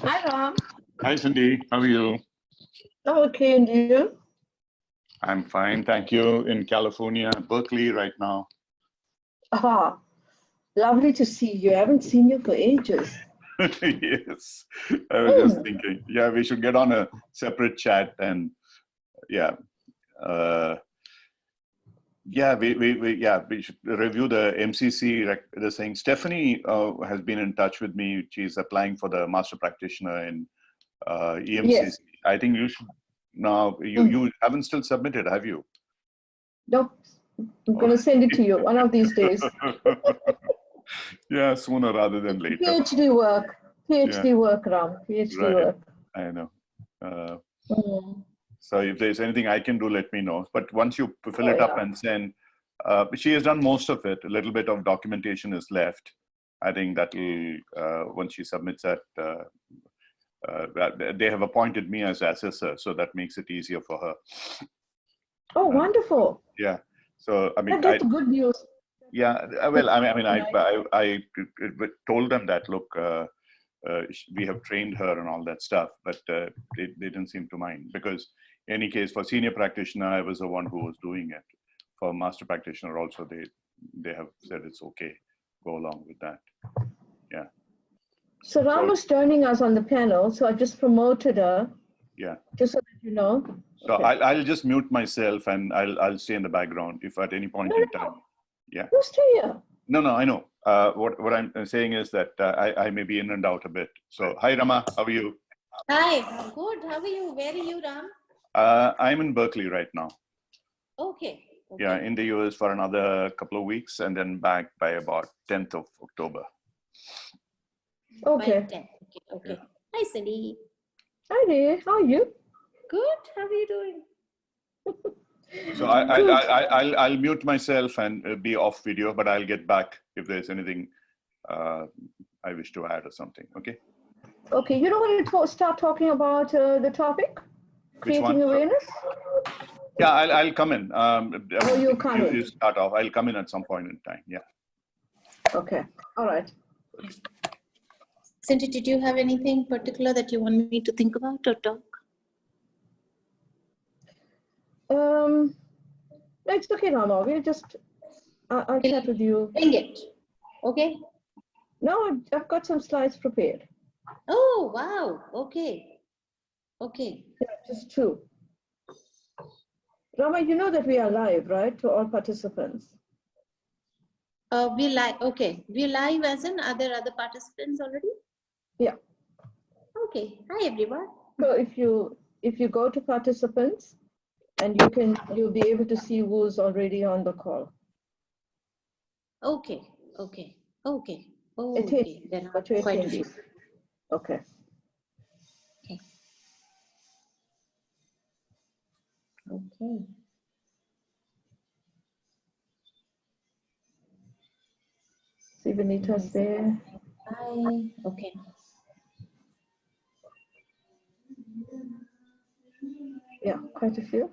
Hi, Ram. Hi, Cindy. How are you? I'm okay, and you? I'm fine, thank you. In California, Berkeley right now. Ah, lovely to see you. I haven't seen you for ages. Yes, I was just thinking, yeah, we should get on a separate chat and yeah, uh, we should review the MCC. They're saying Stephanie has been in touch with me. She's applying for the master practitioner in EMCC. Yes. I think you should now. You haven't still submitted, have you? Nope. I'm going to send it to you one of these days. Yeah, sooner rather than later. PhD work. PhD work, Ram. PhD work. I know. So if there's anything I can do, let me know. But once you fill it up and send, she has done most of it. A little bit of documentation is left. I think that will, once she submits that, they have appointed me as assessor, so that makes it easier for her. Oh, wonderful. Yeah. So, I mean, that's good news. Yeah, well, I told them that, look, we have trained her and all that stuff, but they didn't seem to mind, because in any case, for senior practitioner, I was the one who was doing it. For master practitioner also, they have said it's okay, go along with that. Yeah. So Ram was joining us on the panel, so I just promoted her. Yeah. Just so that you know. So okay. I'll just mute myself and I'll stay in the background if at any point in time. Yeah. You stay here. No, I know. What I'm saying is that I may be in and out a bit. So, hi, Rama. How are you? Hi, good. How are you? Where are you, Ram? I'm in Berkeley right now. Okay. Yeah, in the US for another couple of weeks and then back by about 10th of October. Okay. Okay. Yeah. Hi, Cindy. Hi there. How are you? Good. How are you doing? So I'll mute myself and be off video, but I'll get back if there's anything I wish to add or something. Okay. Okay. You don't want to start talking about the topic? Creating awareness? Yeah, I'll come in. You'll come in. You start off. I'll come in at some point in time. Yeah. Okay. All right. Cindy, did you have anything particular that you want me to think about or talk? No, it's okay, Rama. We'll just, I'll chat with you. Bring it. Okay. No, I've got some slides prepared. Oh, wow. Okay. Okay. Yeah, just two. Rama, you know that we are live, right? To all participants. We're live. Okay. We're live as in, are there other participants already? Yeah. Okay. Hi, everyone. So if you go to participants, and you'll be able to see who's already on the call. Okay. Okay. Okay. Oh, okay. There are quite a few. Okay. Okay. Okay. See, Benita's there. Hi. Okay. Yeah, quite a few.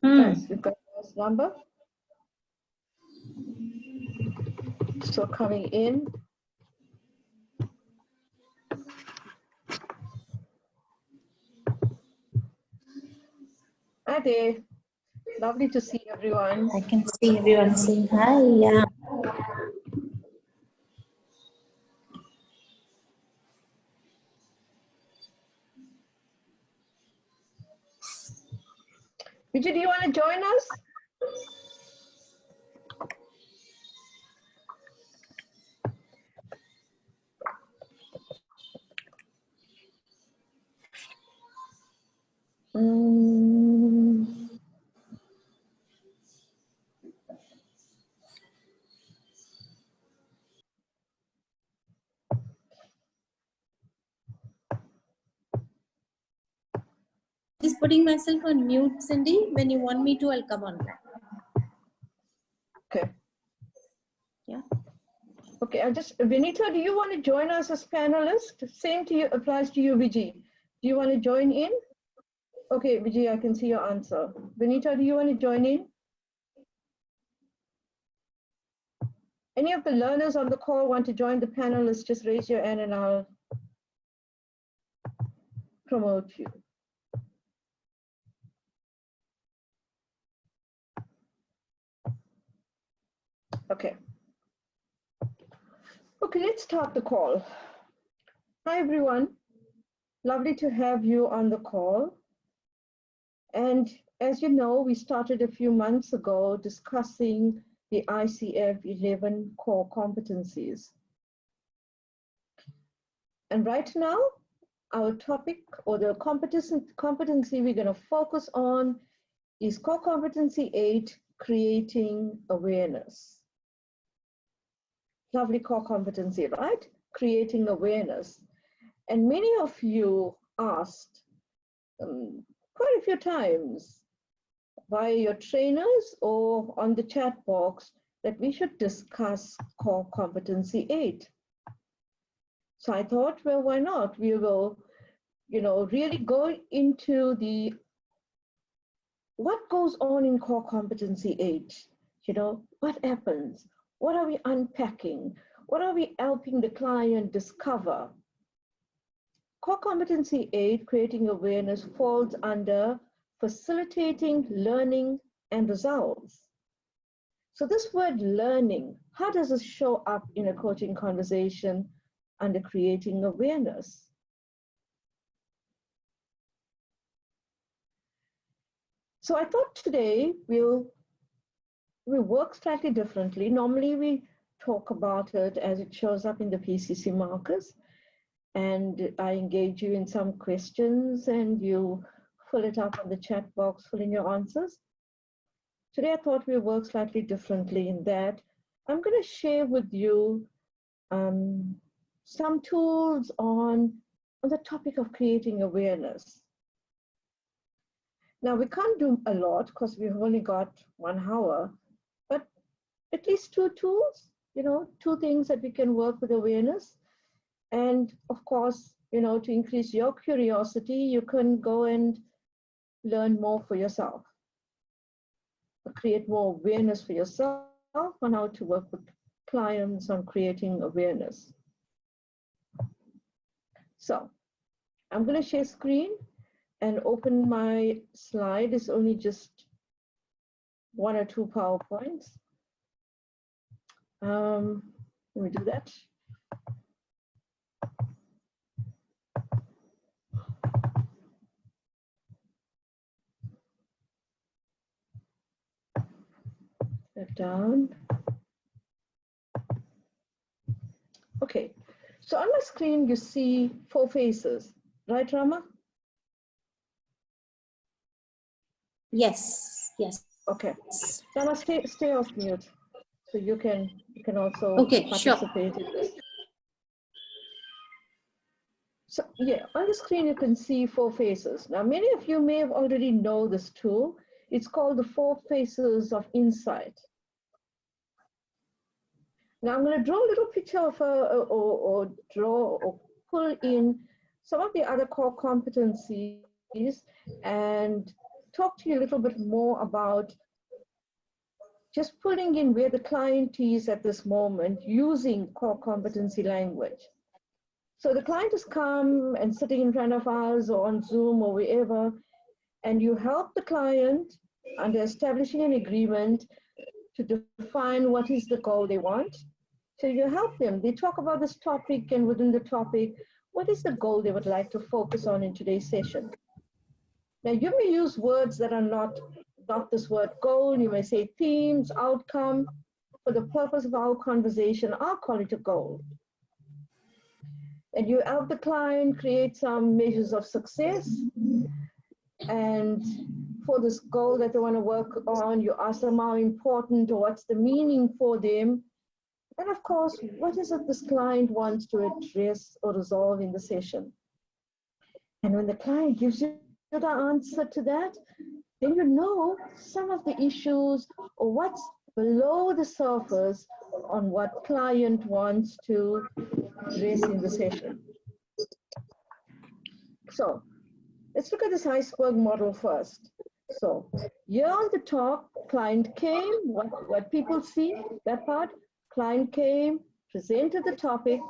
Nice. We've got the first number. So coming in. Hi there. Lovely to see everyone. I can see everyone saying hi. Yeah. Vijay, do you want to join us? Just putting myself on mute, Cindy. When you want me to, I'll come on back. Okay. Yeah. Okay, Vinita, do you want to join us as panelist? Same to you, applies to you, Vijay. Do you want to join in? Okay, Vijay, I can see your answer. Vinita, do you want to join in? Any of the learners on the call want to join the panelists, just raise your hand and I'll promote you. Okay. Okay, let's start the call. Hi, everyone. Lovely to have you on the call. And as you know, we started a few months ago discussing the ICF 11 core competencies. And right now, our topic or the competency we're going to focus on is core competency 8, creating awareness. Lovely core competency, right? Creating awareness. And many of you asked quite a few times via your trainers or on the chat box that we should discuss core competency 8. So I thought, well, why not? We will, really go into what goes on in core competency 8. What happens? What are we unpacking? What are we helping the client discover? Core competency 8, creating awareness, falls under facilitating learning and results. So this word learning, how does it show up in a coaching conversation under creating awareness? So I thought today we'll work slightly differently. Normally we talk about it as it shows up in the PCC markers, and I engage you in some questions and you fill it up on the chat box, fill in your answers. Today I thought we'll work slightly differently in that I'm going to share with you some tools on the topic of creating awareness. Now we can't do a lot because we've only got 1 hour, but at least 2 tools, 2 things that we can work with awareness. And of course, to increase your curiosity, you can go and learn more for yourself, create more awareness for yourself on how to work with clients on creating awareness. So I'm going to share screen and open my slide. It's only just 1 or 2 PowerPoints. Let me do that. That down. Okay, so on my screen you see 4 faces, right, Rama? Yes, yes. Okay, Rama, stay off mute, so you can also participate in this. So yeah, on the screen you can see 4 faces. Now many of you may have already know this tool. It's called the 4 faces of insight. Now I'm going to draw a little picture of or draw or pull in some of the other core competencies and talk to you a little bit more about just pulling in where the client is at this moment using core competency language. So the client has come and sitting in front of us or on Zoom or wherever, and you help the client under establishing an agreement to define what is the goal they want. So you help them. They talk about this topic, and within the topic, what is the goal they would like to focus on in today's session? Now you may use words that are not this word goal. You may say themes, outcome. For the purpose of our conversation, I'll call it a goal. And you help the client create some measures of success. And for this goal that they want to work on, you ask them how important or what's the meaning for them. And of course, what is it this client wants to address or resolve in the session? And when the client gives you the answer to that, then you know some of the issues or what's below the surface on what client wants to address in the session. So let's look at this iceberg model first. So here on the top, client came, what people see, that part, client came, presented the topic,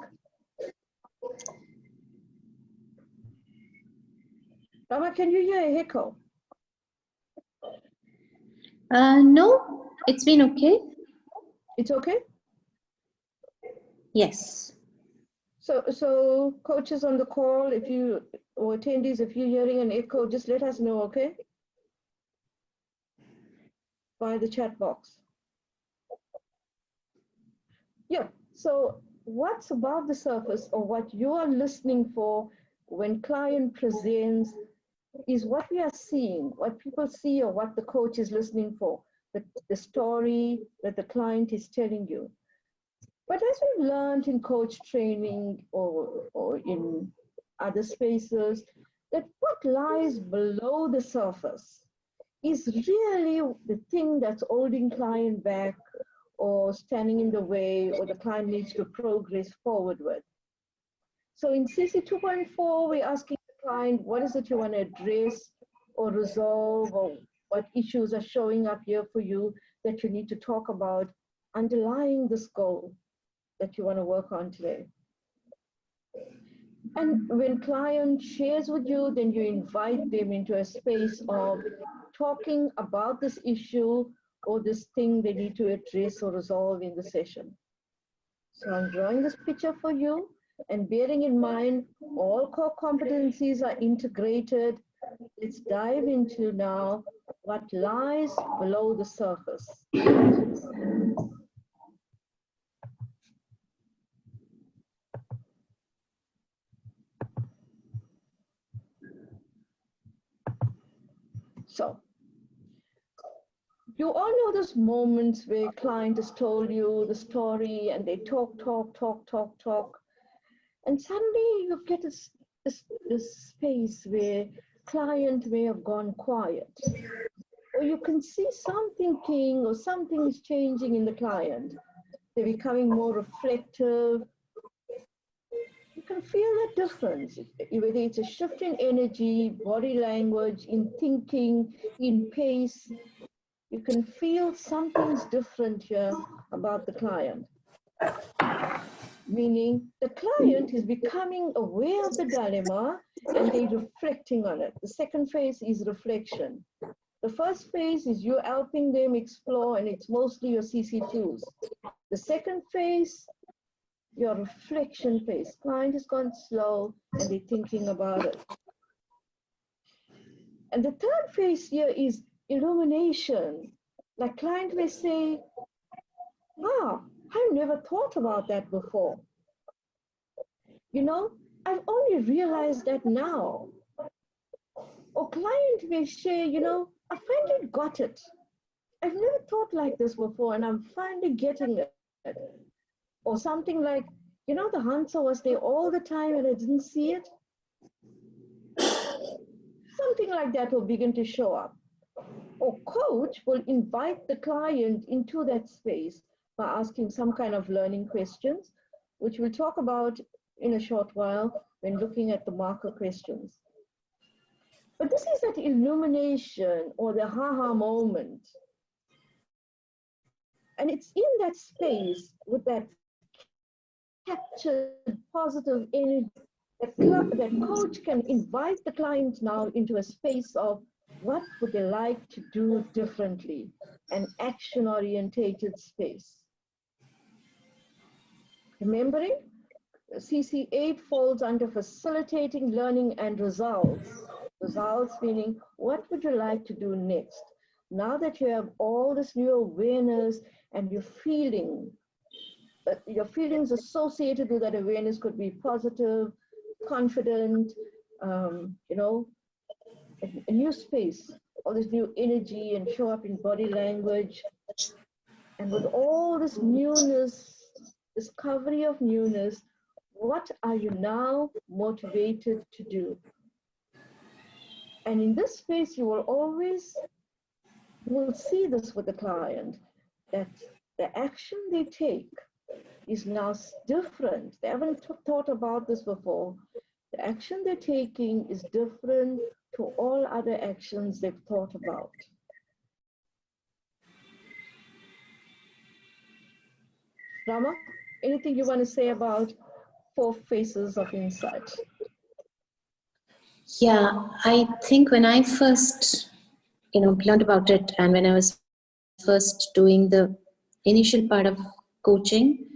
Rama, can you hear a echo? No, it's been okay. It's okay? Yes. So coaches on the call, if you, or attendees, if you're hearing an echo, just let us know, okay? By the chat box. Yeah, so what's above the surface or what you are listening for when client presents is what we are seeing, what people see or what the coach is listening for, the story that the client is telling you. But as we've learned in coach training or in other spaces, that what lies below the surface is really the thing that's holding client back or standing in the way, or the client needs to progress forward with. So in CC 2.4, we're asking the client, what is it you want to address or resolve, or what issues are showing up here for you that you need to talk about underlying this goal that you want to work on today. And when client shares with you, then you invite them into a space of talking about this issue or this thing they need to address or resolve in the session. So I'm drawing this picture for you, and bearing in mind all core competencies are integrated. Let's dive into now what lies below the surface. So you all know those moments where client has told you the story and they talk, and suddenly you get this space where client may have gone quiet, or you can see some thinking or something is changing in the client. They're becoming more reflective. You can feel that difference, whether it's a shift in energy, body language, in thinking, in pace. You can feel something's different here about the client. Meaning the client is becoming aware of the dilemma and they're reflecting on it. The second phase is reflection. The first phase is you helping them explore, and it's mostly your CC2s. The second phase, your reflection phase. Client has gone slow and they're thinking about it. And the third phase here is illumination. Like client may say, wow, I've never thought about that before. You know, I've only realized that now. Or client may share, you know, I finally got it. I've never thought like this before and I'm finally getting it. Or something like, you know, the answer was there all the time and I didn't see it. Something like that will begin to show up. Or coach will invite the client into that space by asking some kind of learning questions, which we'll talk about in a short while when looking at the marker questions. But this is that illumination or the ha-ha moment. And it's in that space with that captured positive energy that coach can invite the client now into a space of what would they like to do differently, an action-orientated space. Remembering, CC8 falls under facilitating learning and results. Results meaning, what would you like to do next? Now that you have all this new awareness and your feelings associated with that awareness could be positive, confident, you know, a new space, all this new energy and show up in body language. And with all this newness, discovery of newness, what are you now motivated to do? And in this space, you will see this with the client, that the action they take is now different. They haven't thought about this before. The action they're taking is different to all other actions they've thought about. Rama, anything you want to say about 4 phases of insight? Yeah, I think when I first, learned about it, and when I was first doing the initial part of coaching,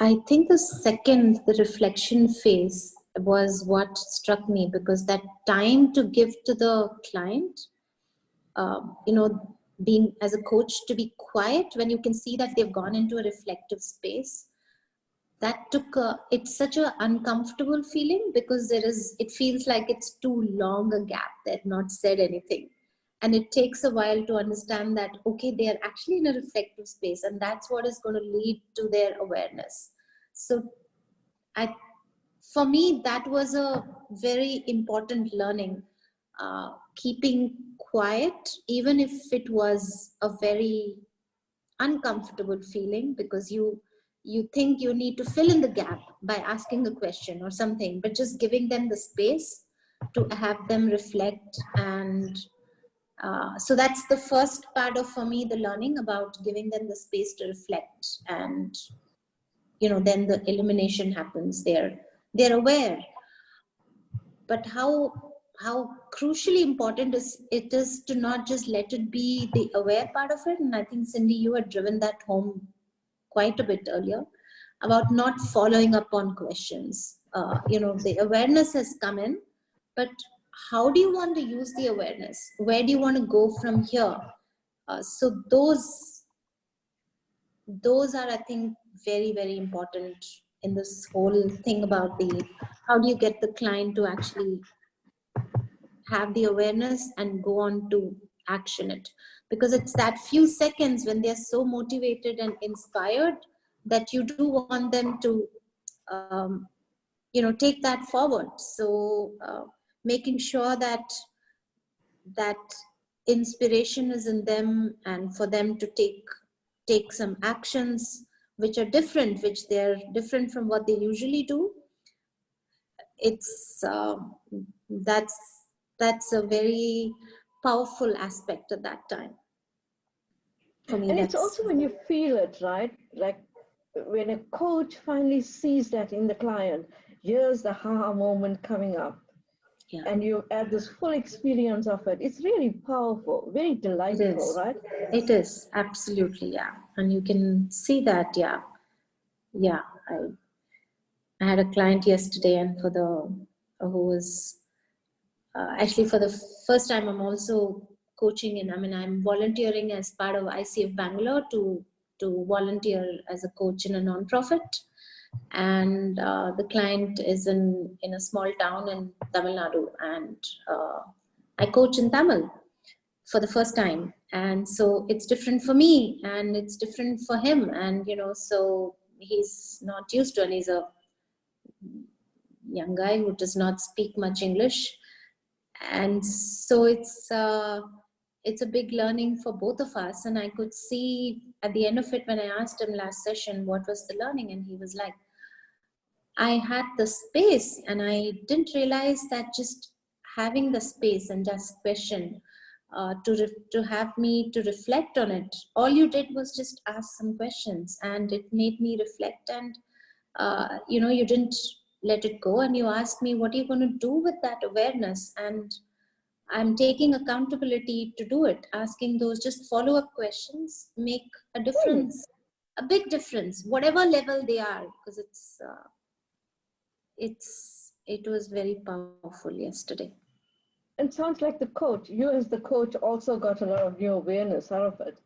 I think the reflection phase was what struck me, because that time to give to the client, being as a coach to be quiet when you can see that they've gone into a reflective space, that it's such an uncomfortable feeling, because it feels like it's too long a gap. They've not said anything. And it takes a while to understand that, okay, they are actually in a reflective space, and that's what is going to lead to their awareness. So I, for me, that was a very important learning, keeping quiet, even if it was a very uncomfortable feeling, because you think you need to fill in the gap by asking a question or something, but just giving them the space to have them reflect. And so that's the first part of, for me, the learning about giving them the space to reflect. And then the elimination happens. They're aware. But how crucially important it is to not just let it be the aware part of it. And I think, Cindy, you had driven that home quite a bit earlier, about not following up on questions. The awareness has come in, but how do you want to use the awareness? Where do you want to go from here? So those are, I think, very, very important in this whole thing about how do you get the client to actually have the awareness and go on to action it, because it's that few seconds when they're so motivated and inspired that you do want them to take that forward. So making sure that inspiration is in them, and for them to take some actions which are different, which they're different from what they usually do. It's that's a very powerful aspect at that time for me. And it's also when you feel it, right? Like when a coach finally sees that in the client, here's the aha moment coming up. Yeah. And you add this full experience of it. It's really powerful, very delightful, right? It is, absolutely, yeah. And you can see that, yeah. I had a client yesterday, and who was actually, for the first time, I'm also coaching I'm volunteering as part of ICF Bangalore to volunteer as a coach in a non-profit. And the client is in a small town in Tamil Nadu, and I coach in Tamil for the first time. And so it's different for me, and it's different for him. And, so he's not used to, and he's a young guy who does not speak much English. And so it's a big learning for both of us. And I could see at the end of it, when I asked him last session what was the learning, and he was like, I had the space, and I didn't realize that just having the space and just question to have me to reflect on it. All you did was just ask some questions, and it made me reflect. And you didn't let it go, and you asked me, what are you going to do with that awareness? And I'm taking accountability to do it. Asking those just follow-up questions make a difference, a big difference, whatever level they are, because it was very powerful yesterday. And sounds like the coach, you as the coach also got a lot of new awareness out of it.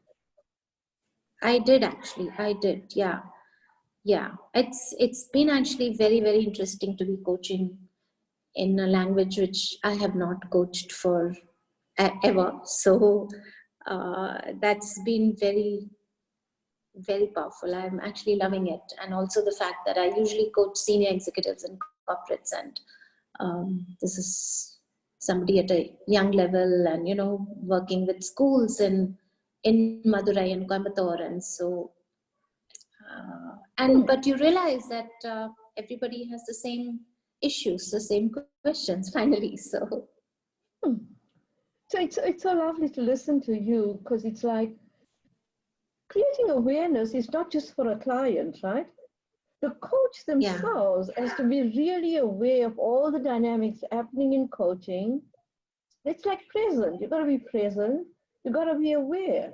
I did, yeah. It's been actually very, very interesting to be coaching in a language which I have not coached for ever. So that's been very, very powerful. I'm actually loving it. And also the fact that I usually coach senior executives in corporates, and this is somebody at a young level, and working with schools in Madurai and Coimbatore. And so but you realize that everybody has the same issues, the same questions finally. So So it's so lovely to listen to you, because it's like creating awareness is not just for a client, right? the coach themselves has to be really aware of all the dynamics happening in coaching. It's like present. You got to be present. You got to be aware.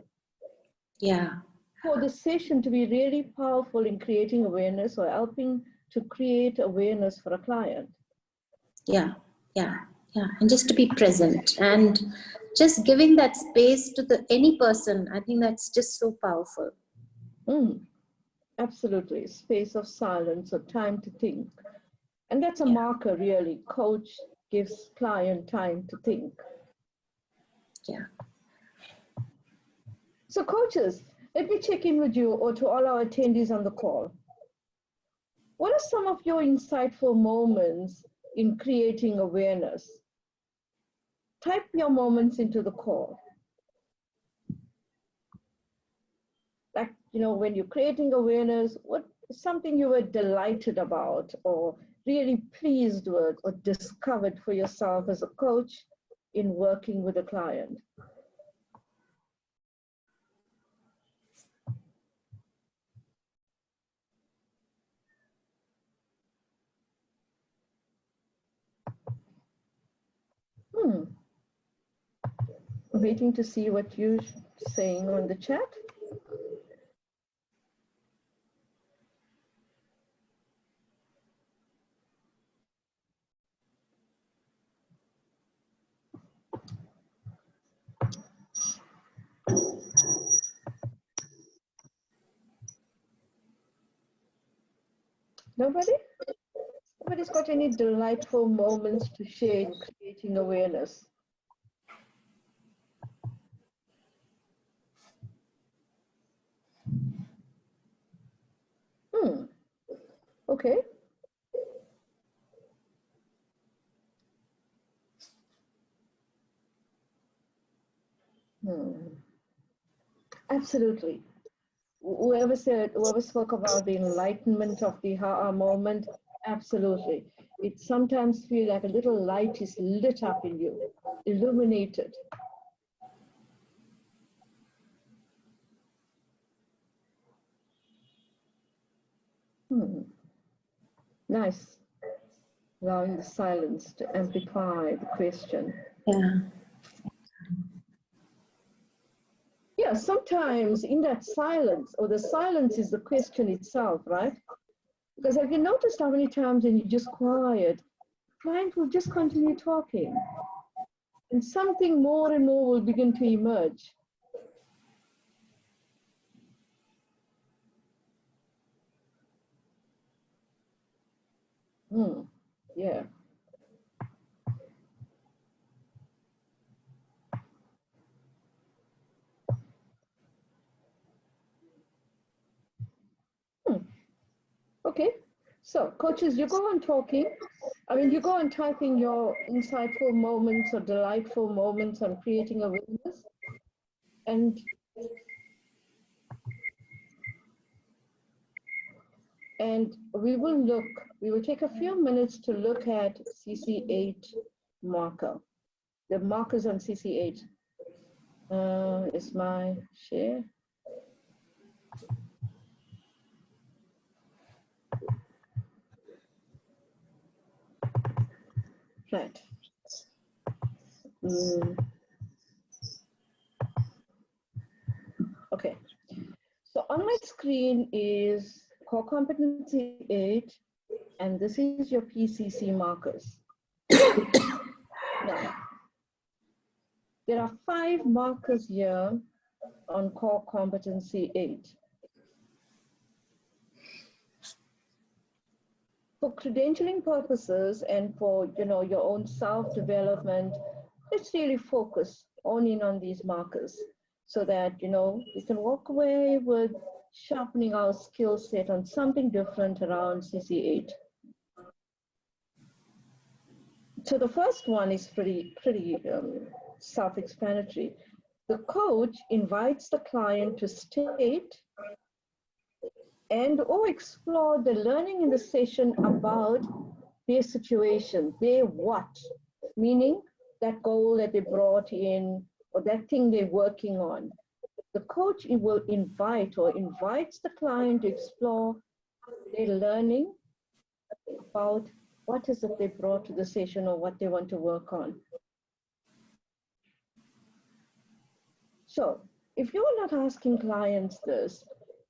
Yeah. For the session to be really powerful in creating awareness or helping to create awareness for a client. Yeah. Yeah. Yeah. And just to be present and just giving that space to any person. I think that's just so powerful. Absolutely. Space of silence or time to think. And that's a marker, really. Coach gives client time to think. Yeah. So coaches, let me check in with you or to all our attendees on the call. What are some of your insightful moments in creating awareness? Type your moments into the call. Like, when you're creating awareness, what is something you were delighted about or really pleased with or discovered for yourself as a coach in working with a client? Waiting to see what you're saying on the chat. Nobody? Nobody's got any delightful moments to share in creating awareness? Okay. Absolutely. Whoever spoke about the enlightenment of the ha moment, absolutely. It sometimes feels like a little light is lit up in you, illuminated. Nice. Allowing the silence to amplify the question. Yeah. Yeah, sometimes in that silence, or the silence is the question itself, right? Because have you noticed how many times when you're just quiet, client will just continue talking and something more and more will begin to emerge. Yeah. Okay, so coaches, you go on talking. You go on typing your insightful moments or delightful moments on creating awareness. And we will take a few minutes to look at CC8 marker, the markers on CC8. Is my share? Right. Okay. So on my screen is core competency 8, and this is your PCC markers. Now, there are 5 markers here on core competency 8. For credentialing purposes and for your own self-development, let's really focus in on these markers so that we can walk away with sharpening our skill set on something different around CC8. So the first one is pretty self-explanatory. The coach invites the client to state or explore the learning in the session about their situation, their what, meaning that goal that they brought in or that thing they're working on. The coach will invite or invites the client to explore They're learning about what is it they brought to the session or what they want to work on. So if you are not asking clients this,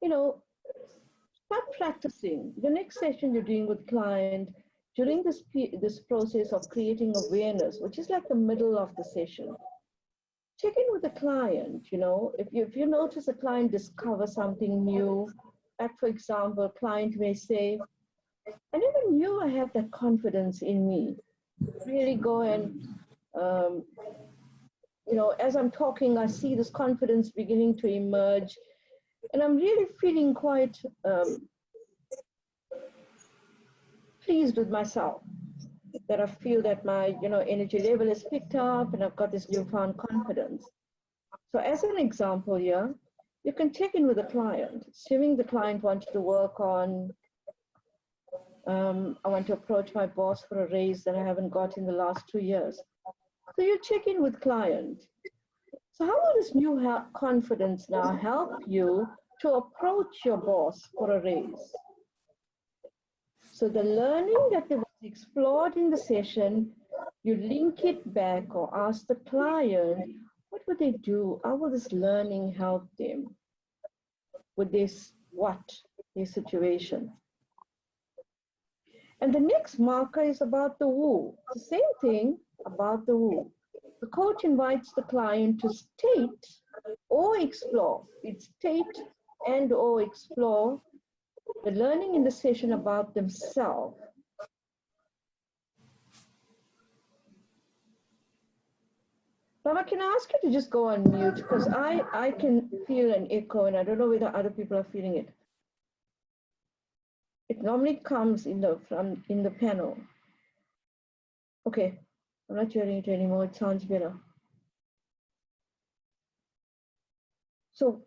start practicing. The next session you're doing with client during this process of creating awareness, which is like the middle of the session. Check in with the client, if you notice a client discover something new, like for example, client may say, I never knew I had that confidence in me. Really go and, as I'm talking, I see this confidence beginning to emerge, and I'm really feeling quite pleased with myself, that I feel that my, energy level is picked up and I've got this newfound confidence. So as an example here, you can check in with the client, assuming the client wants to work on, I want to approach my boss for a raise that I haven't got in the last 2 years. So you check in with client. So how will this new confidence now help you to approach your boss for a raise? So the learning that was explored in the session, you link it back or ask the client, what would they do? How will this learning help them with this, their situation? And the next marker is about the who. The same thing about the who. The coach invites the client to state or explore. It's state and or explore the learning in the session about themselves. Rama, can I ask you to just go on mute, because I can feel an echo and I don't know whether other people are feeling it. It normally comes in the panel. Okay, I'm not hearing it anymore. It sounds better. So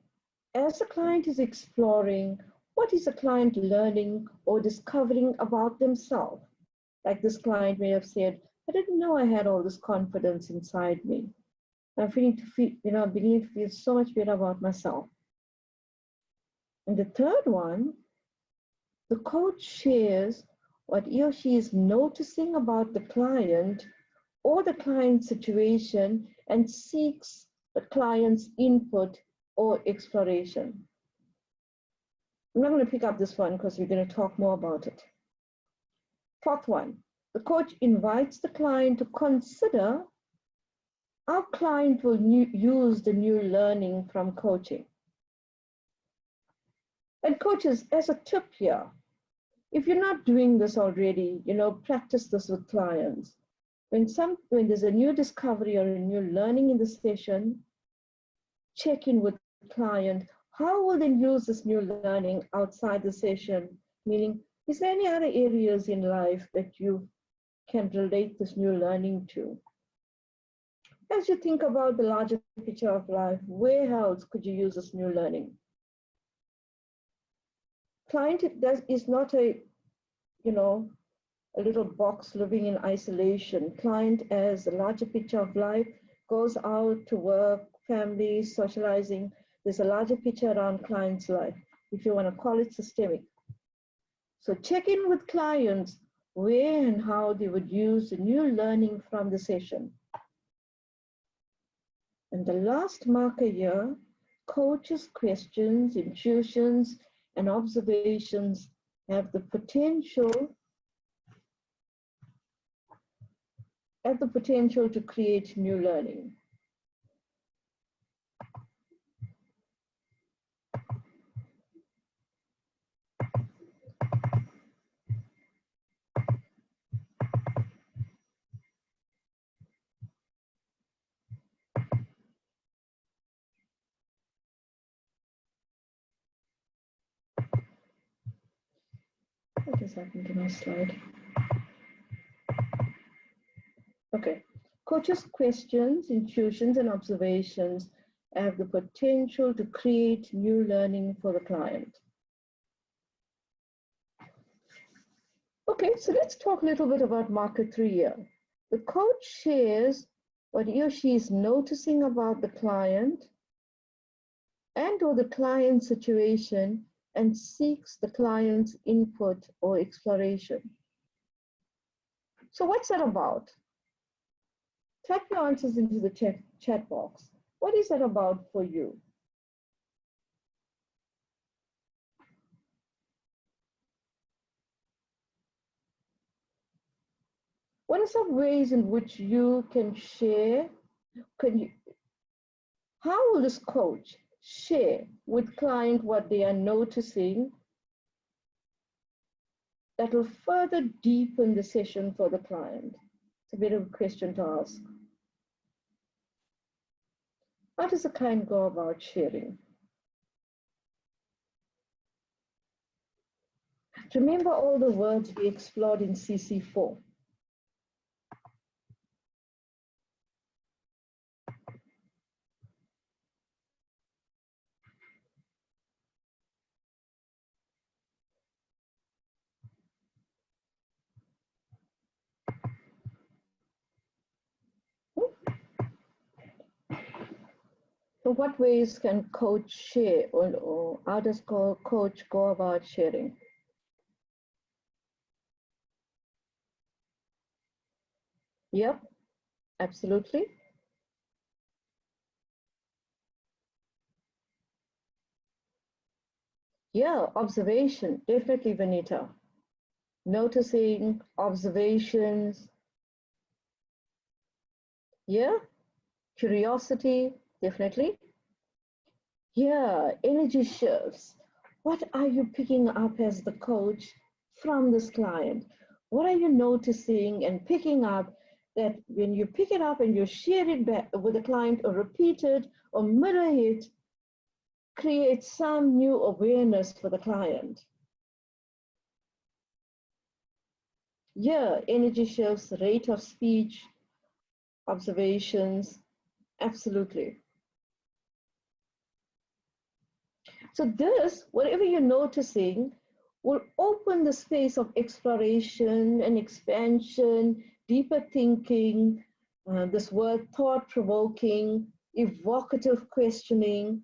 as the client is exploring, what is the client learning or discovering about themselves? Like this client may have said, I didn't know I had all this confidence inside me. I'm beginning to feel so much better about myself. And the third one, the coach shares what he or she is noticing about the client or the client's situation and seeks the client's input or exploration. I'm not going to pick up this one because we're going to talk more about it. Fourth one, the coach invites the client to consider how client will use the new learning from coaching. And coaches, as a tip here, if you're not doing this already, practice this with clients. When there's a new discovery or a new learning in the session, check in with the client. How will they use this new learning outside the session? Meaning, is there any other areas in life that you can relate this new learning to? As you think about the larger picture of life, where else could you use this new learning? Client is not a little box living in isolation. Client, as a larger picture of life, goes out to work, family, socializing. There's a larger picture around client's life, if you want to call it systemic. So check in with clients where and how they would use the new learning from the session. And the last marker here, coaches' questions, intuitions, and observations have the potential to create new learning. What has happened to my slide? Okay, coaches' questions, intuitions, and observations have the potential to create new learning for the client. Okay, so let's talk a little bit about marker 3 here. The coach shares what he or she is noticing about the client and or the client's situation and seeks the client's input or exploration. So what's that about? Type your answers into the chat box. What is that about for you? What are some ways in which you can share? How will this coach share with client what they are noticing that will further deepen the session for the client? It's a bit of a question to ask. How does the client go about sharing? Remember all the words we explored in CC4. So what ways can coach share, or how does coach go about sharing? Yep, absolutely. Yeah, observation, definitely, Vanita. Noticing, observations. Yeah, curiosity, definitely. Yeah, energy shifts. What are you picking up as the coach from this client? What are you noticing and picking up that when you pick it up and you share it back with the client or repeat it or mirror it, create some new awareness for the client? Yeah, energy shifts, rate of speech, observations, absolutely. So this, whatever you're noticing, will open the space of exploration and expansion, deeper thinking, this word thought-provoking, evocative questioning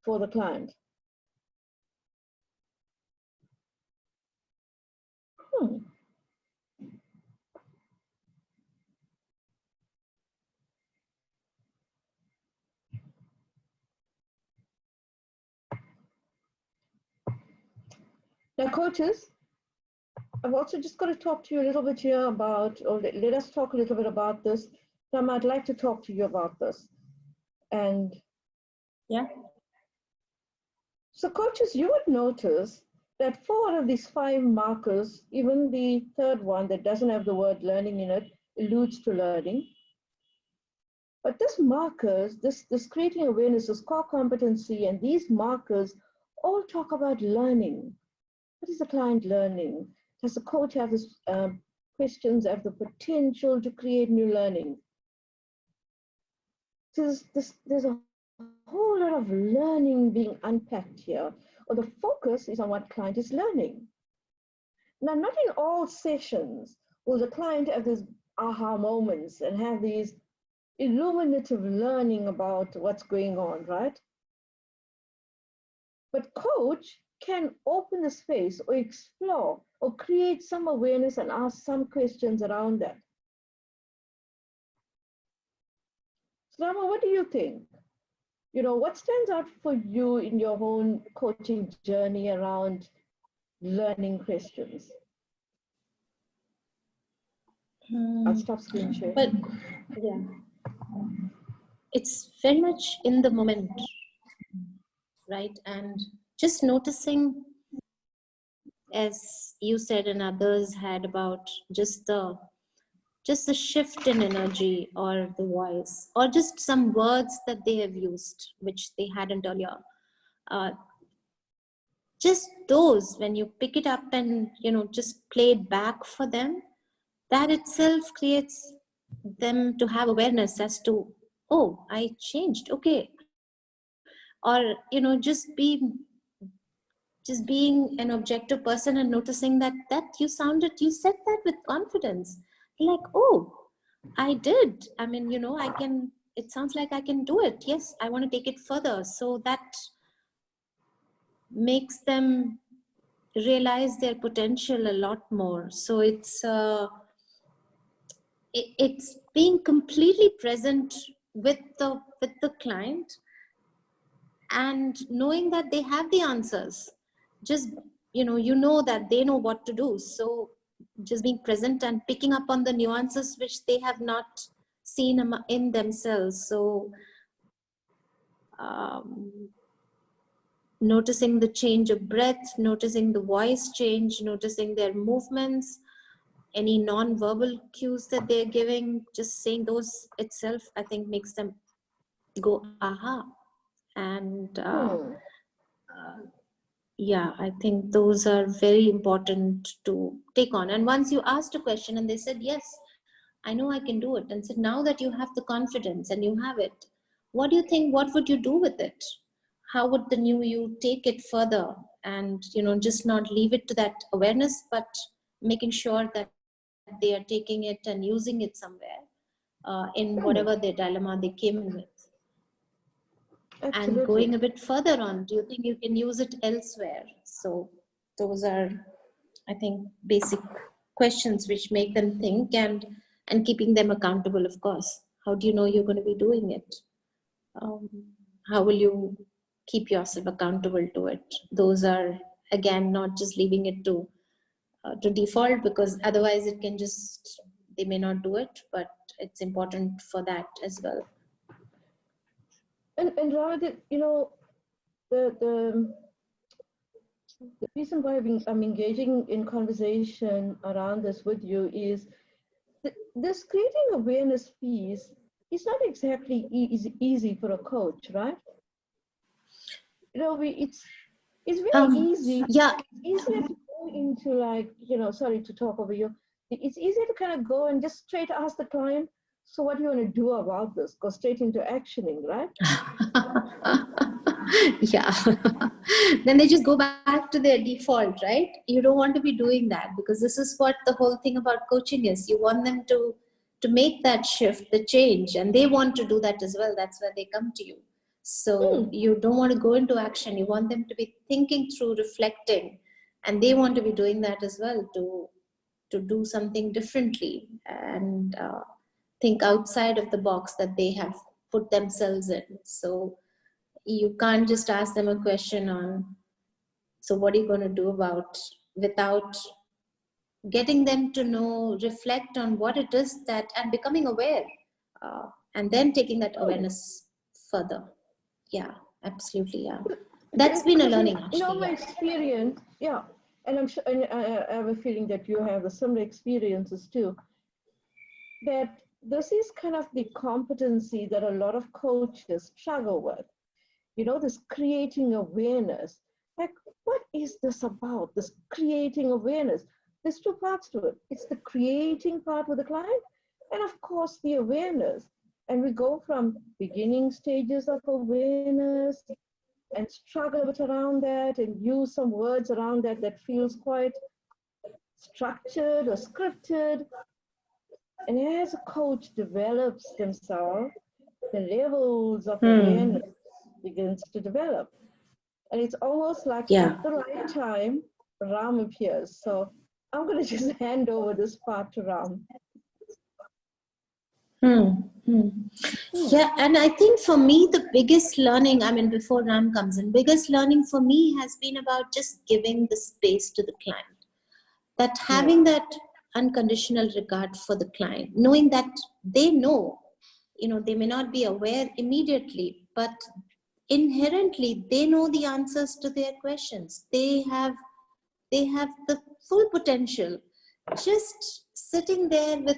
for the client. Now, coaches, I've also just got to talk to you a little bit here about, or let us talk a little bit about this. Sam, I'd like to talk to you about this. And yeah. So coaches, you would notice that 4 of these 5 markers, even the third one that doesn't have the word learning in it, alludes to learning. But this markers, this creating awareness, this core competency, and these markers all talk about learning. What is the client learning? Does the coach have this, questions have the potential to create new learning? So there's a whole lot of learning being unpacked here, or the focus is on what client is learning. Now, not in all sessions will the client have these aha moments and have these illuminative learning about what's going on, right? But coach can open the space or explore or create some awareness and ask some questions around that. So, Rama, what do you think? You know, what stands out for you in your own coaching journey around learning questions? I'll stop screen share. But yeah, it's very much in the moment, right? And just noticing, as you said and others had, about just the shift in energy or the voice, or just some words that they have used which they hadn't earlier. Just those, when you pick it up and just play it back for them, that itself creates them to have awareness as to, oh, I changed, okay. Or just being an objective person and noticing that you said that with confidence, like, oh, I did. I mean, it sounds like I can do it. Yes, I want to take it further. So that makes them realize their potential a lot more. So it's being completely present with the client, and knowing that they have the answers. Just you know that they know what to do. So just being present and picking up on the nuances which they have not seen in themselves. So noticing the change of breath, noticing the voice change, noticing their movements, any non-verbal cues that they're giving, just saying those itself, I think makes them go, aha. And yeah, I think those are very important to take on. And once you asked a question and they said, yes, I know I can do it. And said, now that you have the confidence and you have it, what do you think, what would you do with it? How would the new you take it further? And, just not leave it to that awareness, but making sure that they are taking it and using it somewhere in whatever their dilemma they came in with. Absolutely. And going a bit further on, do you think you can use it elsewhere? So those are, I think, basic questions which make them think, and keeping them accountable, of course. How do you know you're going to be doing it? How will you keep yourself accountable to it? Those are, again, not just leaving it to default, because otherwise it can just, they may not do it, but it's important for that as well. And Radha, the reason why I'm engaging in conversation around this with you is this creating awareness piece is not exactly easy for a coach, right? It's very easy. Yeah. It's easier to go into, like, sorry to talk over you. It's easier to kind of go and just straight ask the client, so what do you want to do about this? Go straight into actioning, right? Yeah. Then they just go back to their default, right? You don't want to be doing that, because this is what the whole thing about coaching is. You want them to make that shift, the change, and they want to do that as well. That's where they come to you. So you don't want to go into action. You want them to be thinking through, reflecting, and they want to be doing that as well, to do something differently and think outside of the box that they have put themselves in. So you can't just ask them a question on, so what are you going to do about, without getting them to know, reflect on what it is that, and becoming aware, and then taking that awareness further. Yeah, absolutely. Yeah, that's been a learning, actually. My experience, yeah, and I'm sure, and I have a feeling that you have similar experiences too, that this is kind of the competency that a lot of coaches struggle with. This creating awareness. Like, what is this about, this creating awareness? There's two parts to it. It's the creating part with the client, and of course the awareness. And we go from beginning stages of awareness and struggle a bit around that and use some words around that feels quite structured or scripted. And as a coach develops themselves, the levels of awareness begins to develop. And it's almost like at the right time, Ram appears. So I'm going to just hand over this part to Ram. Yeah, and I think for me, the biggest learning, before Ram comes in, biggest learning for me has been about just giving the space to the client. That having that unconditional regard for the client, knowing that they know, they may not be aware immediately, but inherently they know the answers to their questions. They have the full potential. Just sitting there with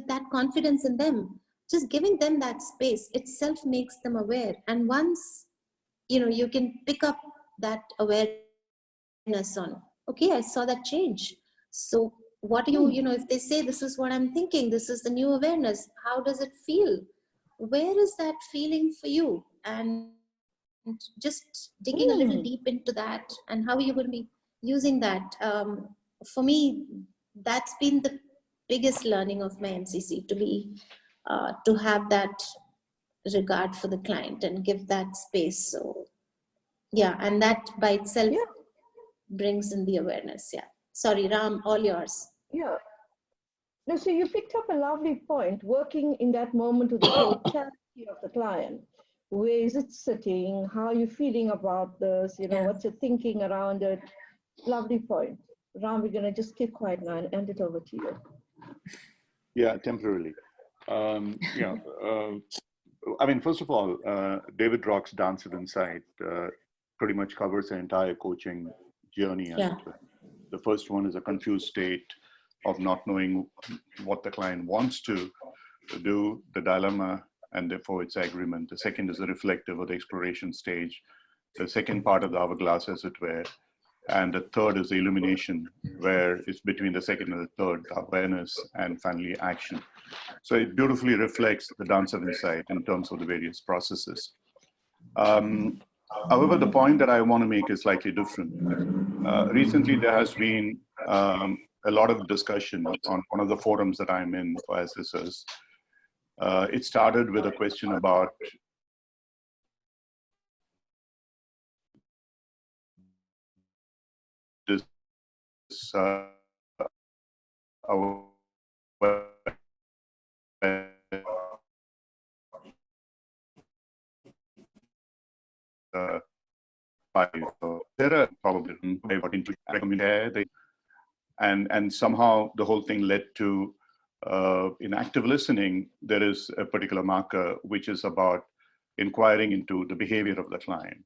that confidence in them, just giving them that space itself makes them aware. And once you can pick up that awareness on, okay, I saw that change. So what do you if they say, this is what I'm thinking, this is the new awareness, how does it feel? Where is that feeling for you? And just digging a little deep into that, and how are you going to be using that? For me, that's been the biggest learning of my MCC, to have that regard for the client and give that space. So yeah, and that by itself brings in the awareness. Yeah. Sorry, Ram, all yours. Yeah. No, so you picked up a lovely point, working in that moment with the totality of the client. Where is it sitting? How are you feeling about this? You know, Yeah. what's your thinking around it? Lovely point. Ram, we're going to just keep quiet now and hand it over to you. Yeah, temporarily. I mean, first of all, David Rock's Dance of Insight pretty much covers the entire coaching journey. As Yeah. it were. The first one is a confused state of not knowing what the client wants to do, the dilemma, and therefore its agreement. The second is the reflective or the exploration stage. The second part of the hourglass, as it were. And the third is the illumination, where it's between the second and the third, the awareness, and finally action. So it beautifully reflects the dance of insight in terms of the various processes. However, the point that I want to make is slightly different. Recently, there has been a lot of discussion on one of the forums that I'm in for assessors. It started with a question about this there are probably and somehow the whole thing led to in active listening there is a particular marker which is about inquiring into the behavior of the client.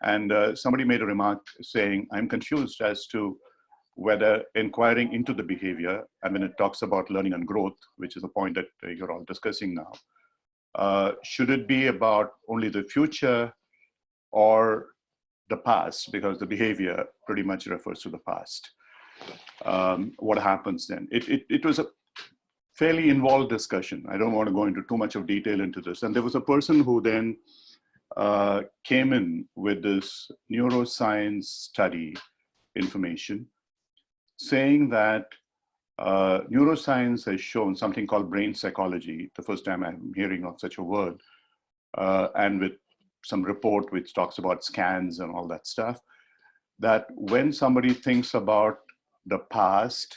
And somebody made a remark saying, I'm confused as to whether inquiring into the behavior, and when it talks about learning and growth, which is a point that you're all discussing now, should it be about only the future or the past? Because the behavior pretty much refers to the past. What happens then? It was a fairly involved discussion. I don't want to go into too much of detail into this. And there was a person who then came in with this neuroscience study information saying that neuroscience has shown something called brain psychology, the first time I'm hearing of such a word, and with some report which talks about scans and all that stuff, that when somebody thinks about the past,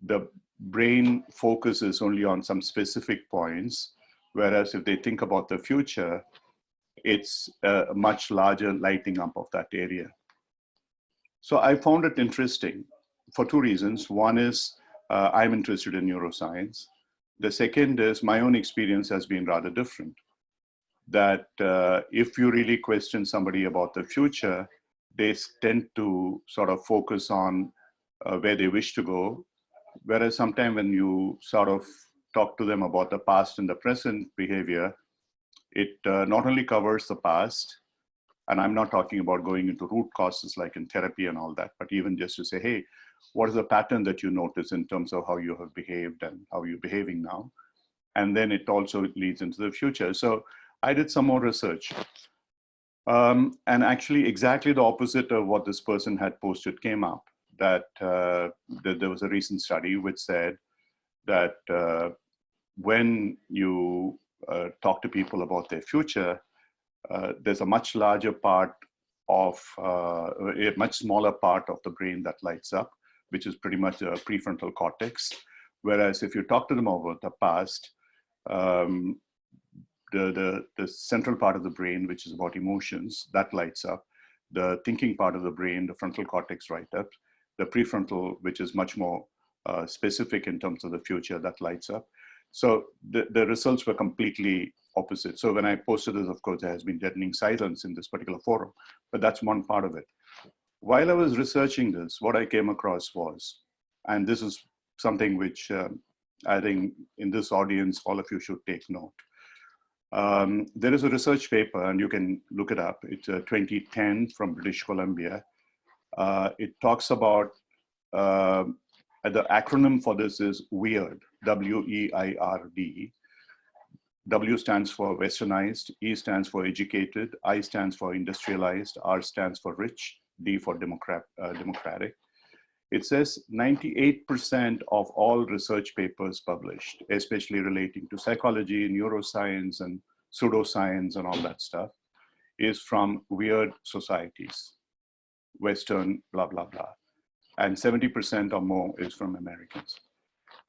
the brain focuses only on some specific points, whereas if they think about the future, it's a much larger lighting up of that area. So I found it interesting for two reasons. One is I'm interested in neuroscience. The second is my own experience has been rather different. That if you really question somebody about the future, they tend to sort of focus on where they wish to go. Whereas sometimes when you sort of talk to them about the past and the present behavior, it not only covers the past, and I'm not talking about going into root causes like in therapy and all that, but even just to say, hey, what is the pattern that you notice in terms of how you have behaved and how you're behaving now? And then it also leads into the future. So I did some more research. And actually exactly the opposite of what this person had posted came up, that there was a recent study which said that when you talk to people about their future, there's a much larger part of, a much smaller part of the brain that lights up, which is pretty much a prefrontal cortex. Whereas if you talk to them about the past, the central part of the brain, which is about emotions, that lights up. The thinking part of the brain, the frontal cortex lights up. The prefrontal, which is much more specific in terms of the future, that lights up. So the results were completely opposite. So when I posted this, of course, there has been deadening silence in this particular forum, but that's one part of it. While I was researching this, what I came across was, and this is something which I think in this audience, all of you should take note. There is a research paper, and you can look it up. It's 2010 from British Columbia. It talks about, the acronym for this is WEIRD, W-E-I-R-D. W stands for westernized, E stands for educated, I stands for industrialized, R stands for rich, D for democratic. It says 98% of all research papers published, especially relating to psychology, neuroscience, and pseudoscience and all that stuff, is from weird societies. Western, blah, blah, blah. And 70% or more is from Americans.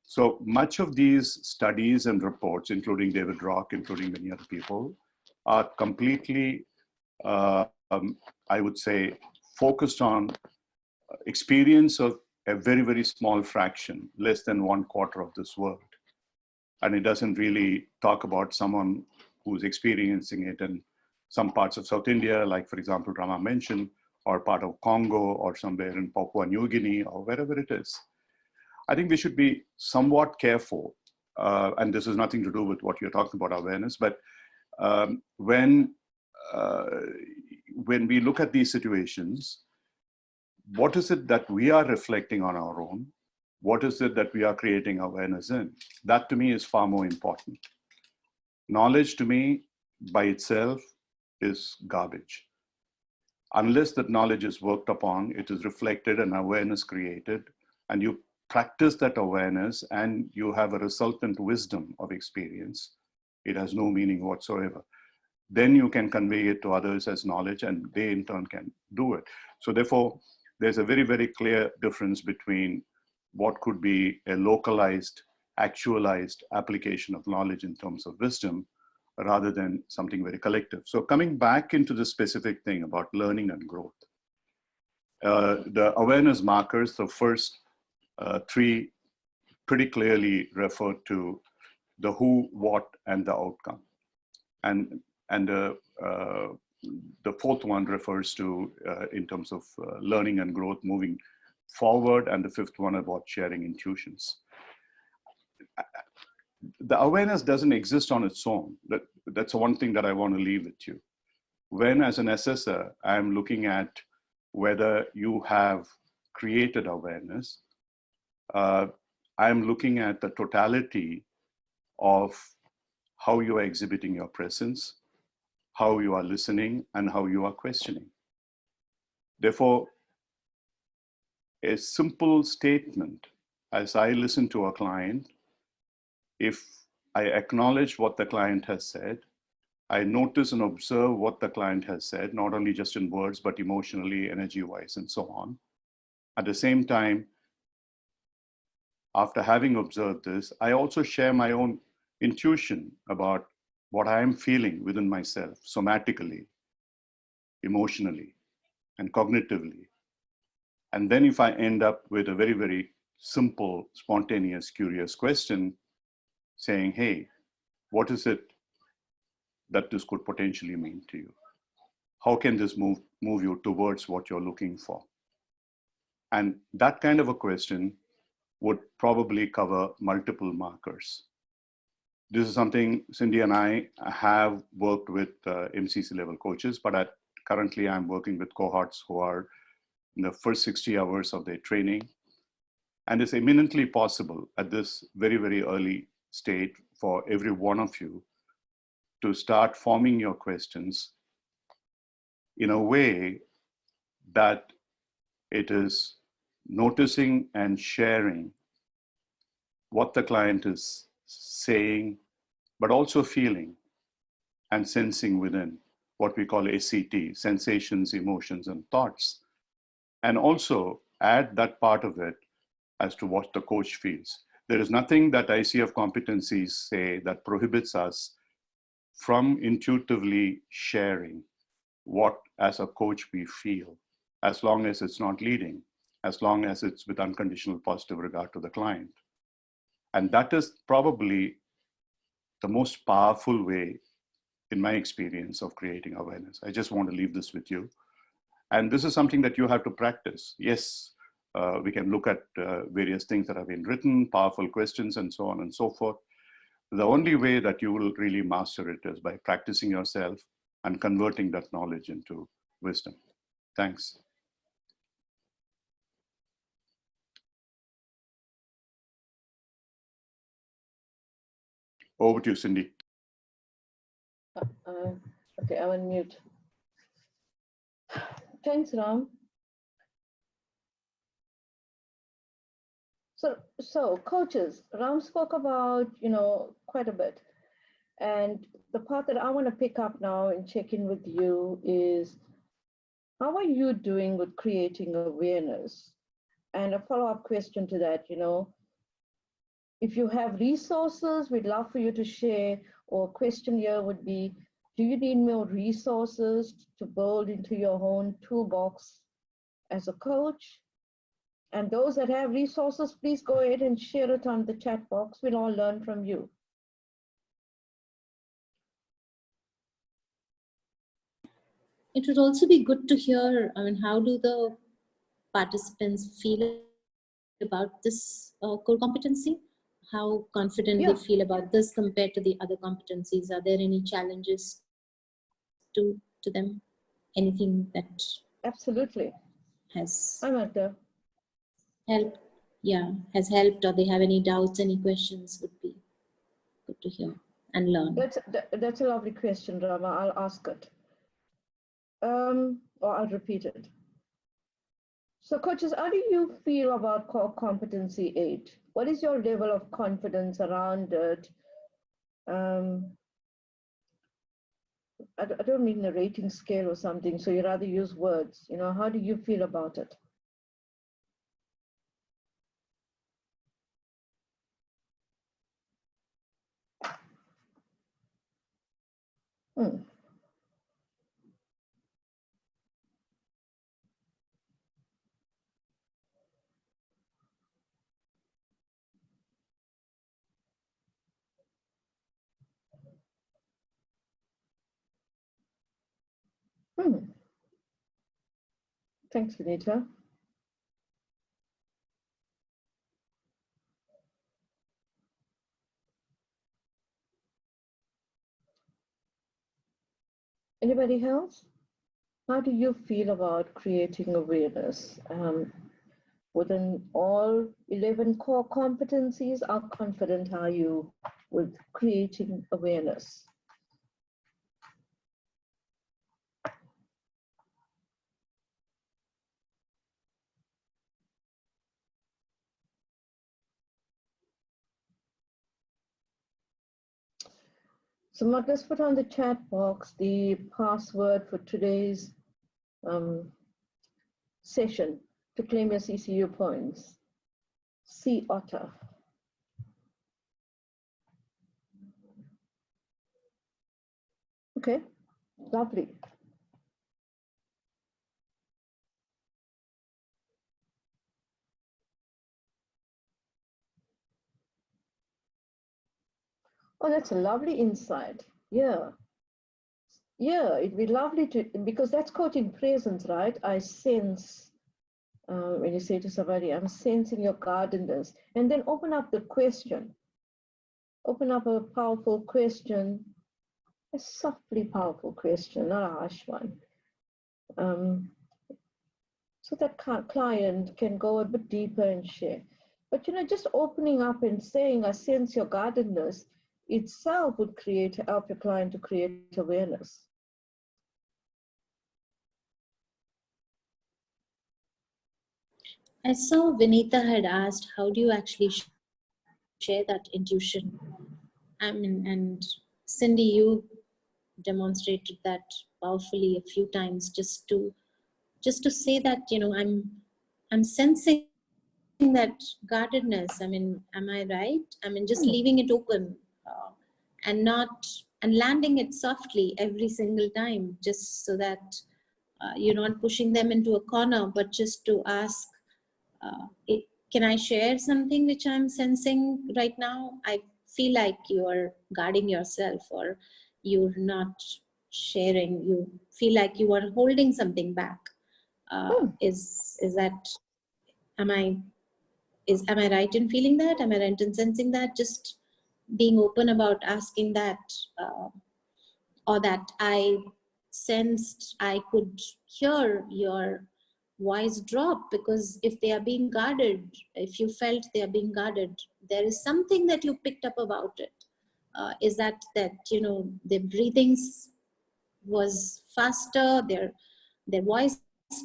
So much of these studies and reports, including David Rock, including many other people, are completely, I would say, focused on experience of a very, very small fraction, less than 1/4 of this world. And it doesn't really talk about someone who's experiencing it in some parts of South India, like, for example, Rama mentioned, or part of Congo, or somewhere in Papua New Guinea, or wherever it is. I think we should be somewhat careful, and this has nothing to do with what you're talking about, awareness, but when we look at these situations, what is it that we are reflecting on our own? What is it that we are creating awareness in? That to me is far more important. Knowledge to me by itself is garbage. Unless that knowledge is worked upon, it is reflected and awareness created, and you practice that awareness and you have a resultant wisdom of experience, it has no meaning whatsoever. Then you can convey it to others as knowledge, and they in turn can do it. So therefore, there's a very, very clear difference between what could be a localized, actualized application of knowledge in terms of wisdom, rather than something very collective. So coming back into the specific thing about learning and growth, the awareness markers, the first three pretty clearly refer to the who, what, and the outcome. And the fourth one refers to, in terms of learning and growth, moving forward, and the fifth one about sharing intuitions. The awareness doesn't exist on its own. That's one thing that I want to leave with you. When, as an assessor, I'm looking at whether you have created awareness, I'm looking at the totality of how you are exhibiting your presence, how you are listening, and how you are questioning. Therefore, a simple statement, as I listen to a client, if I acknowledge what the client has said, I notice and observe what the client has said, not only just in words, but emotionally, energy-wise, and so on. At the same time, after having observed this, I also share my own intuition about what I am feeling within myself, somatically, emotionally, and cognitively. And then if I end up with a very, very simple, spontaneous, curious question saying, hey, what is it that this could potentially mean to you? How can this move you towards what you're looking for? And that kind of a question would probably cover multiple markers. This is something Cindy and I have worked with MCC level coaches, but currently I'm working with cohorts who are in the first 60 hours of their training. And it's eminently possible at this very, very early stage for every one of you to start forming your questions in a way that it is noticing and sharing what the client is saying, but also feeling and sensing within, what we call ACT, sensations, emotions, and thoughts. And also add that part of it as to what the coach feels. There is nothing that ICF competencies say that prohibits us from intuitively sharing what as a coach we feel, as long as it's not leading, as long as it's with unconditional positive regard to the client. And that is probably the most powerful way, in my experience, of creating awareness. I just want to leave this with you. And this is something that you have to practice. Yes, we can look at various things that have been written, powerful questions, and so on and so forth. The only way that you will really master it is by practicing yourself and converting that knowledge into wisdom. Thanks. Over to you, Cindy. Okay, I'm on mute. Thanks, Ram. So coaches, Ram spoke about, quite a bit. And the part that I want to pick up now and check in with you is how are you doing with creating awareness? And a follow-up question to that, if you have resources, we'd love for you to share, or a question here would be, do you need more resources to build into your own toolbox as a coach? And those that have resources, please go ahead and share it on the chat box. We'll all learn from you. It would also be good to hear, I mean, how do the participants feel about this core competency? How confident they feel about this compared to the other competencies? Are there any challenges to them? Anything that Absolutely has helped? Yeah, has helped, or they have any doubts, any questions, would be good to hear and learn. That's a lovely question, Rama. I'll ask it. Or I'll repeat it. So coaches, how do you feel about core competency 8? What is your level of confidence around it? I don't mean a rating scale or something, so you rather use words. How do you feel about it? Thanks, Vinita. Anybody else? How do you feel about creating awareness? Within all 11 core competencies, how confident are you with creating awareness? So Mark, let's put on the chat box the password for today's session to claim your CCU points. Sea Otter. Okay, lovely. Oh, that's a lovely insight. Yeah. Yeah, it'd be lovely to, because that's coaching presence, right? I sense, when you say to somebody, I'm sensing your guardedness, and then open up the question. Open up a powerful question, a softly powerful question, not a harsh one. So that client can go a bit deeper and share. But just opening up and saying, I sense your guardedness itself would help your client to create awareness. I saw Vinita had asked, how do you actually share that intuition? I mean, and Cindy, you demonstrated that powerfully a few times, just to say that, I'm sensing that guardedness. I mean, am I right? I mean, just leaving it open and landing it softly every single time, just so that you're not pushing them into a corner, but just to ask, can I share something which I'm sensing right now? I feel like you're guarding yourself, or you're not sharing. You feel like you are holding something back. Is that, am I right in feeling that? Am I right in sensing that? Just being open about asking that, or that I sensed I could hear your voice drop, because if they are being guarded, if you felt they are being guarded, there is something that you picked up about it. Is that their breathings was faster, their voice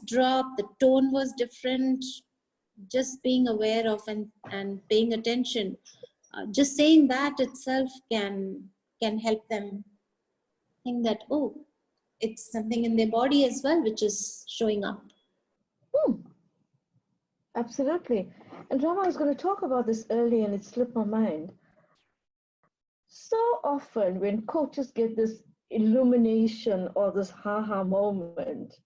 dropped, the tone was different. Just being aware of and paying attention, just saying that itself can help them think that, oh, it's something in their body as well, which is showing up. Hmm, absolutely. And Rama, I was going to talk about this earlier and it slipped my mind. So often when coaches get this illumination or this ha-ha moment,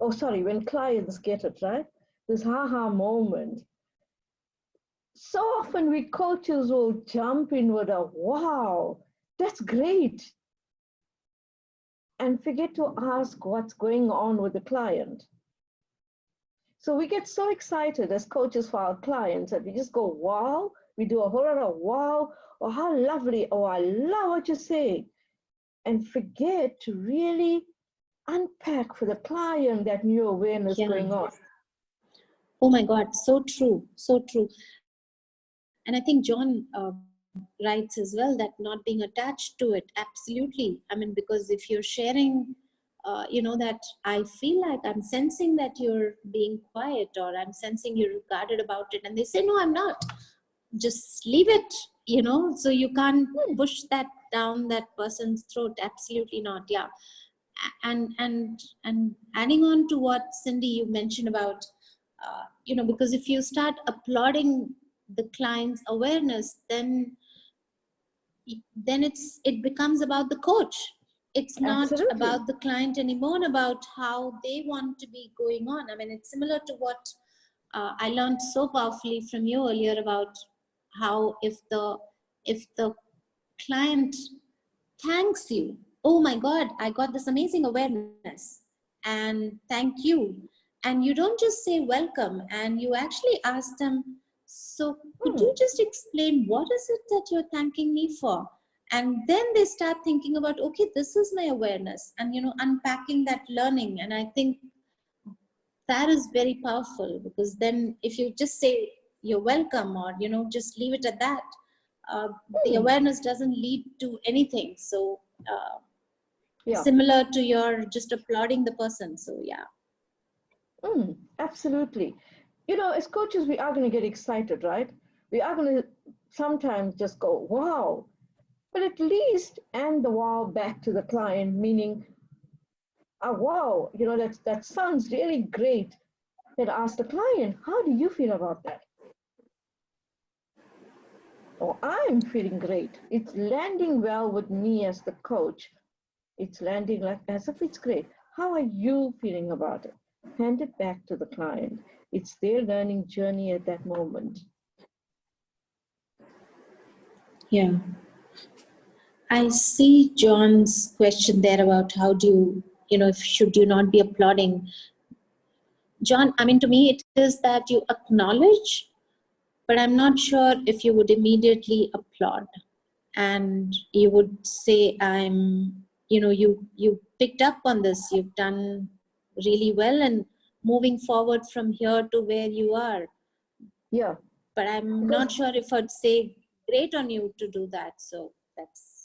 oh, sorry, when clients get it, right? This ha-ha moment. So often we coaches will jump in with a, wow, that's great. And forget to ask what's going on with the client. So we get so excited as coaches for our clients that we just go, wow, we do a whole lot of wow, or how lovely, oh, I love what you say. And forget to really unpack for the client that new awareness going on. Oh my God, so true, so true. And I think John writes as well that not being attached to it, absolutely. I mean, because if you're sharing, that I feel like I'm sensing that you're being quiet, or I'm sensing you're guarded about it, and they say, no, I'm not. Just leave it, so you can't push that down that person's throat. Absolutely not. Yeah. And adding on to what Cindy you mentioned about, because if you start applauding the client's awareness, then it becomes about the coach. It's not Absolutely. about the client anymore, about how they want to be going on. I mean, it's similar to what I learned so powerfully from you earlier about how if the client thanks you, oh my God, I got this amazing awareness, and thank you. And you don't just say welcome, and you actually ask them, so could you just explain what is it that you're thanking me for? And then they start thinking about, okay, this is my awareness, and unpacking that learning. And I think that is very powerful, because then if you just say you're welcome, or just leave it at that, the awareness doesn't lead to anything. So similar to your just applauding the person. So yeah. Absolutely. As coaches, we are going to get excited, right? We are going to sometimes just go, wow. But at least and the wow back to the client, meaning, oh, wow, that sounds really great. Then ask the client, how do you feel about that? Oh, I'm feeling great. It's landing well with me as the coach. It's landing like as if it's great. How are you feeling about it? Hand it back to the client. It's their learning journey at that moment. Yeah. I see John's question there about how do you, should you not be applauding? John, I mean, to me, it is that you acknowledge, but I'm not sure if you would immediately applaud. And you would say, you picked up on this, you've done really well, and moving forward from here to where you are. Yeah. But I'm not sure if I'd say great on you to do that. So that's...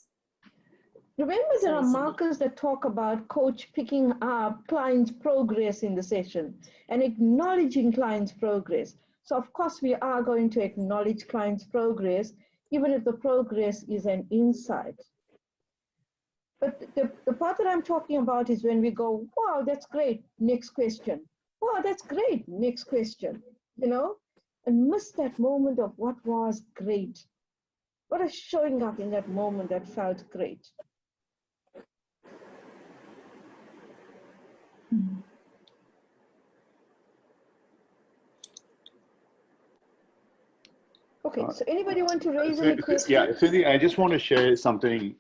Remember, there are markers that talk about coach picking up client's progress in the session and acknowledging client's progress. So of course, we are going to acknowledge client's progress, even if the progress is an insight. But the part that I'm talking about is when we go, wow, that's great, next question. Wow, that's great, next question, and miss that moment of what was great. What is showing up in that moment that felt great? Okay, so anybody want to raise any questions? Yeah, Cindy, I just want to share something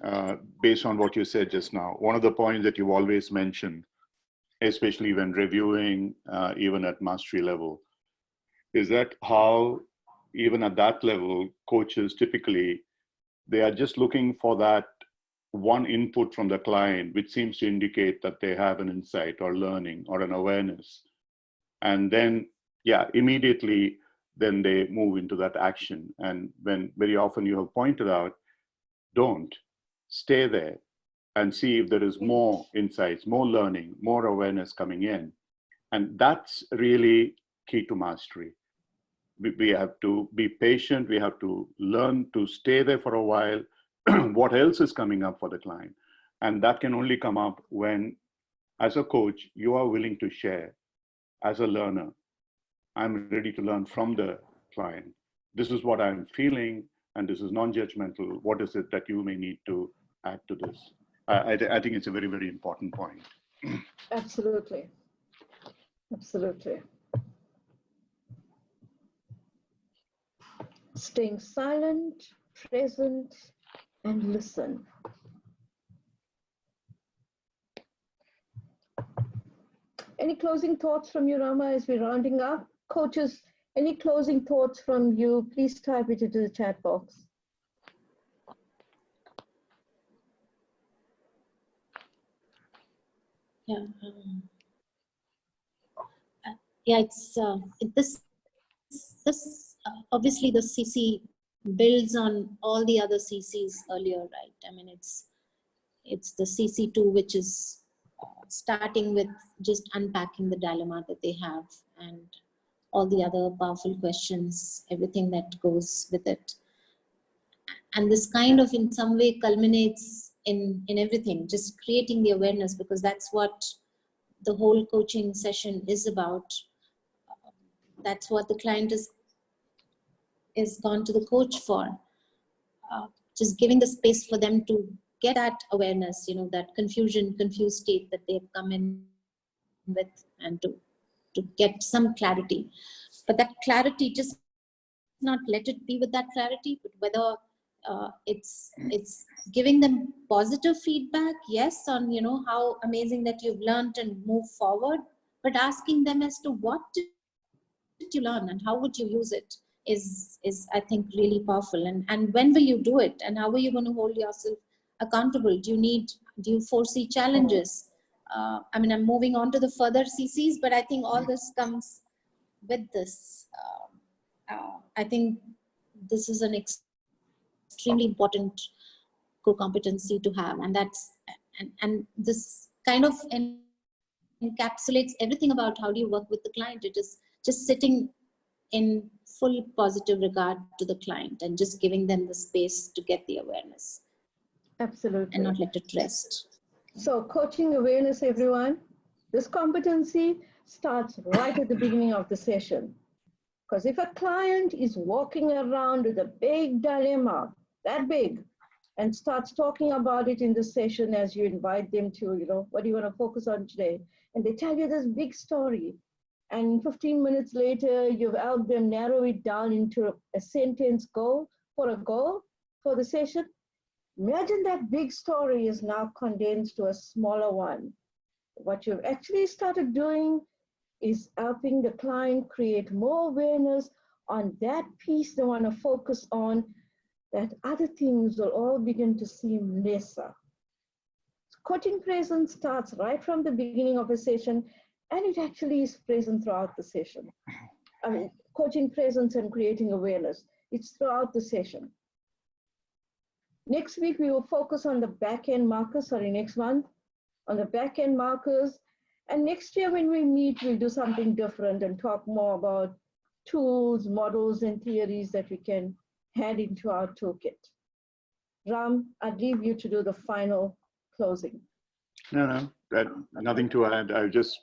based on what you said just now. One of the points that you've always mentioned, especially when reviewing, even at mastery level, is that how, even at that level, coaches typically, they are just looking for that one input from the client, which seems to indicate that they have an insight or learning or an awareness. And then, yeah, immediately, then they move into that action. And when very often you have pointed out, don't, stay there and see if there is more insights, more learning, more awareness coming in. And that's really key to mastery. We have to be patient. We have to learn to stay there for a while. What else is coming up for the client? And that can only come up when As a coach, you are willing to share. As a learner, I'm ready to learn from the client. This is what I'm feeling, and this is non-judgmental. What is it that you may need to add to this? I think it's a very, very important point. Absolutely. Absolutely. Staying silent, present, and listen. Any closing thoughts from you, Rama, as we're rounding up? Coaches, any closing thoughts from you? Please type it into the chat box. Yeah. Yeah, it's this obviously the CC builds on all the other CCs earlier, right? I mean, it's the CC2, which is starting with just unpacking the dilemma that they have and all the other powerful questions, everything that goes with it. And this kind of in some way culminates in everything, just creating the awareness, because that's what the whole coaching session is about. That's what the client is gone to the coach for. Just giving the space for them to get that awareness, that confused state that they've come in with, and to get some clarity. But that clarity, just not let it be with that clarity, but whether it's giving them positive feedback, yes, on how amazing that you've learned and move forward, but asking them as to what did you learn and how would you use it is I think really powerful. And when will you do it, and how are you going to hold yourself accountable? Do you foresee challenges? I mean, I'm moving on to the further CCs, but I think all this comes with this. I think this is an extremely important core competency to have, and that's and this kind of encapsulates everything about how do you work with the client. It is just sitting in full positive regard to the client and just giving them the space to get the awareness. Absolutely. And not let it rest. So coaching awareness, everyone, this competency starts right at the beginning of the session. Because if a client is walking around with a big dilemma, that big, and starts talking about it in the session as you invite them to, what do you want to focus on today? And they tell you this big story. And 15 minutes later, you've helped them narrow it down into a sentence goal for the session. Imagine that big story is now condensed to a smaller one. What you've actually started doing is helping the client create more awareness on that piece they want to focus on, that other things will all begin to seem lesser. Coaching presence starts right from the beginning of a session, and it actually is present throughout the session. I mean, coaching presence and creating awareness, it's throughout the session. Next week, we will focus on the back-end markers, next month, on the back-end markers. And next year when we meet, we'll do something different and talk more about tools, models, and theories that we can add into our toolkit. Ram, I'd leave you to do the final closing. No, nothing to add. I just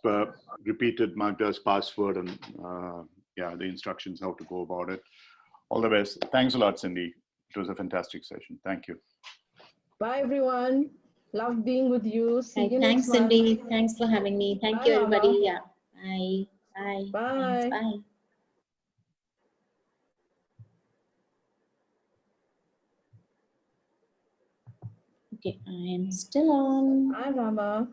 repeated Magda's password and the instructions how to go about it. All the best. Thanks a lot, Cindy. It was a fantastic session. Thank you. Bye, everyone. Love being with you. See you Thanks, next month. Cindy. Thanks for having me. Thank you, everybody. Yeah. Bye. Bye. Bye. Thanks. Bye. Okay, I am still on. Bye, Rama.